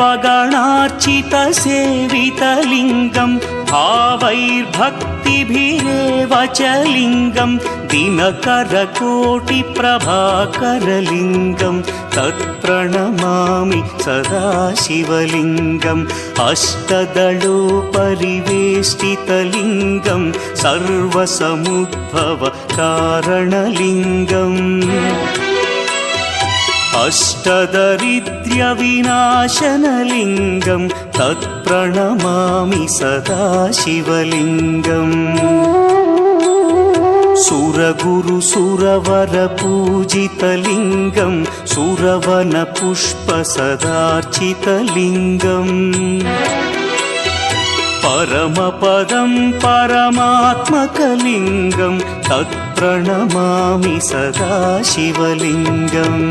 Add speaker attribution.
Speaker 1: देवगणार्चितसेवितलिङ्गं भावैर्भक्तिभिरेव च लिङ्गं दिनकरकोटिप्रभाकरलिङ्गं तत्प्रणमामि सदा शिवलिङ्गम् अष्टदलोपरिवेष्टितलिङ्गं सर्वसमुद्भवकारणलिङ्गम् अष्टदरिद्र्यविनाशनलिङ्गं तत्प्रणमामि सदा शिवलिङ्गम् सुरगुरुसुरवरपूजितलिङ्गं सुरवनपुष्पसदार्चितलिङ्गम् परमपदं परमात्मकलिङ्गं तत्प्रणमामि सदा शिवलिङ्गम्